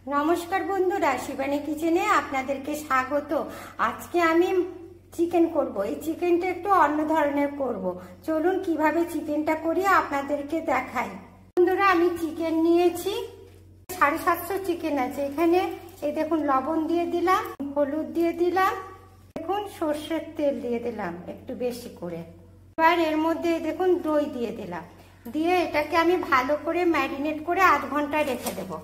নমস্কার বন্ধুরা, শিবানী কিচেনে আপনাদেরকে স্বাগত। আজকে আমি চিকেন করব। এই চিকেনটা একটু অন্য ধরনের করব। চলুন কিভাবে চিকেনটা করি আপনাদেরকে দেখাই। বন্ধুরা, আমি চিকেন নিয়েছি 750 চিকেন আছে এখানে। এই দেখুন, লবণ দিয়ে দিলাম, হলুদ দিয়ে দিলাম, দেখুন সর্ষের তেল দিয়ে দিলাম একটু বেশি করে। এবার এর মধ্যে দেখুন দই দিয়ে দিলাম, দিয়ে এটাকে আমি ভালো করে ম্যারিনেট করে আধ ঘন্টা রেখে দেবো।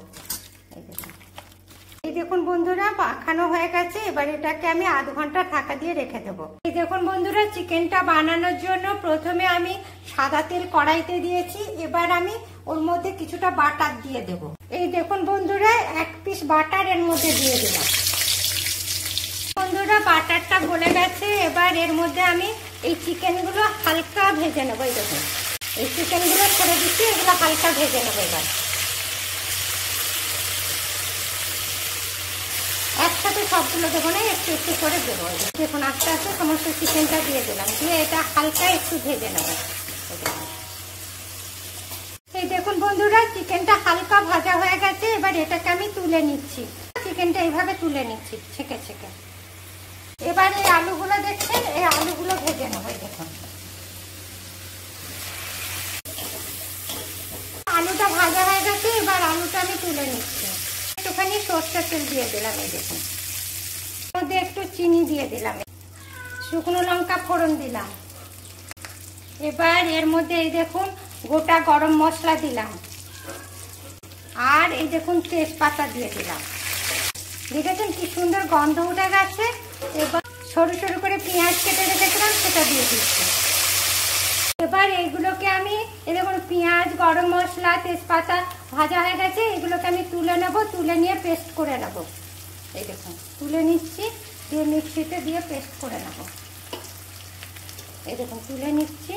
এই দেখুন বন্ধুরা, মাখানো হয়ে গেছে। এবার এটাকে আমি আধ ঘন্টা ঢাকা দিয়ে রেখে দেবো। এই দেখুন বন্ধুরা, চিকেনটা বানানোর জন্য প্রথমে আমি সাদা তেল কড়াইতে দিয়েছি। এবার আমি ওর মধ্যে কিছুটা বাটার দিয়ে দেব। এই দেখুন বন্ধুরা, 1 পিস বাটার এর মধ্যে দিয়ে দিলাম। বন্ধুরা, বাটারটা গলে গেছে। এবার এর মধ্যে আমি এই চিকেনগুলো হালকা ভেজে নেবো। এই দেখুন, এই চিকেনগুলো করে দিচ্ছি, এগুলো হালকা ভেজে নেবো। এবার একসাথে সবগুলো দেবো না, একটু একটু করে দেবো। দেখুন, আস্তে আস্তে সমস্ত চিকেনটা দিয়ে দিলাম, দিয়ে এটা হালকা একটু ভেজে নেবো। এই দেখুন বন্ধুরা, চিকেনটা হালকা ভাজা হয়ে গেছে। এবার এটাকে আমি তুলে নিচ্ছি। চিকেনটা এইভাবে তুলে নিচ্ছি ছেঁকে ছেঁকে। এবার এই আলুগুলো দেখছেন, এই আলুগুলো ভেজে নেবো। দেখুন, আলুটা ভাজা হয়ে গেছে। এবার আলুটা আমি তুলে নিচ্ছি। একটুখানি সর্ষের তেল দিয়ে দিলাম। এই দেখুন, মধ্যে একটু চিনি দিয়ে দিলাম, শুকনো লঙ্কা ফোড়ন দিলাম। এবার এর মধ্যে এই দেখুন গোটা গরম মশলা দিলাম, আর এই দেখুন তেজপাতা দিয়ে দিলাম। দেখেছেন কি সুন্দর গন্ধ উঠে গেছে। এবার সরু সরু করে পেঁয়াজ কেটে রেখেছিলাম, সেটা দিয়ে দিচ্ছি। এবার এইগুলোকে আমি, এই দেখুন পেঁয়াজ, গরম মশলা, তেজপাতা ভাজা হয়ে গেছে। এগুলোকে আমি তুলে নেব, তুলে নিয়ে পেস্ট করে নেব। এই দেখুন, তুলে নিচ্ছি, দিয়ে মিক্সিতে দিয়ে পেস্ট করে নেব। এই দেখুন তুলে নিচ্ছি,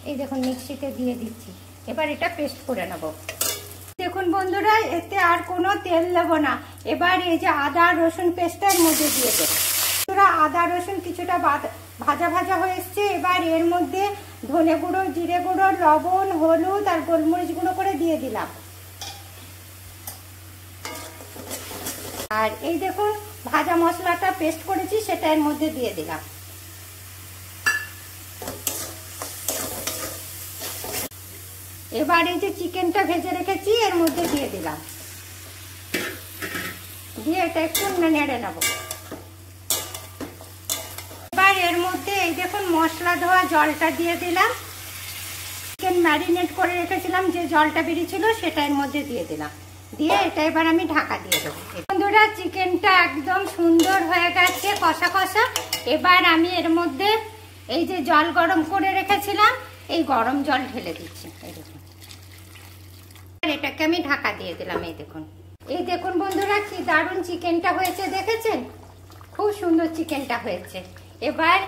এই দেখুন মিক্সিতে দিয়ে দিচ্ছি। এবার এটা পেস্ট করে নেব। দেখুন বন্ধুরা, এতে আর কোনো তেল দেব না। এবার এই যে আদা রসুন পেস্টের মধ্যে দিয়ে দেবো। আদা রসুন কিছুটা ভাজা ভাজা হয়ে এসছে। এবার এর মধ্যে ধনে গুঁড়ো, জিরে গুঁড়ো, লবণ, হলুদ আর গোলমরিচ গুঁড়ো করে দিয়ে দিলাম। আর এই দেখুন ভাজা মশলাটা পেস্ট করেছি, সেটা এর মধ্যে দিয়ে দিলাম। এবার এই যে চিকেনটা ভেজে রেখেছি এর মধ্যে দিয়ে দিলাম, দিয়ে এটা একটু নেড়ে নেব। এবার এর মধ্যে এই দেখুন মশলা ধোয়া জলটা দিয়ে দিলাম। চিকেন ম্যারিনেট করে রেখেছিলাম, যে জলটা বেরিয়েছিল সেটা এর মধ্যে দিয়ে দিলাম, দিয়ে এটা এবার আমি ঢাকা দিয়ে দেবো। বন্ধুরা, চিকেনটা একদম সুন্দর হয়ে গেছে, কষা কষা। এবার আমি এর মধ্যে এই যে জল গরম করে রেখেছিলাম, এই গরম জল ঢেলে দিচ্ছি। এই দেখুন, এটাকে আমি ঢাকা দিয়ে দিলাম। এই দেখুন বন্ধুরা, কি দারুণ চিকেনটা হয়েছে, দেখেছেন? খুব সুন্দর চিকেনটা হয়েছে। এবার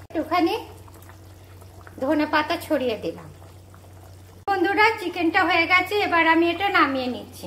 একটুখানি ধনেপাতা ছড়িয়ে দিলাম। বন্ধুরা, চিকেনটা হয়ে গেছে। এবার আমি এটা নামিয়ে নিচ্ছি।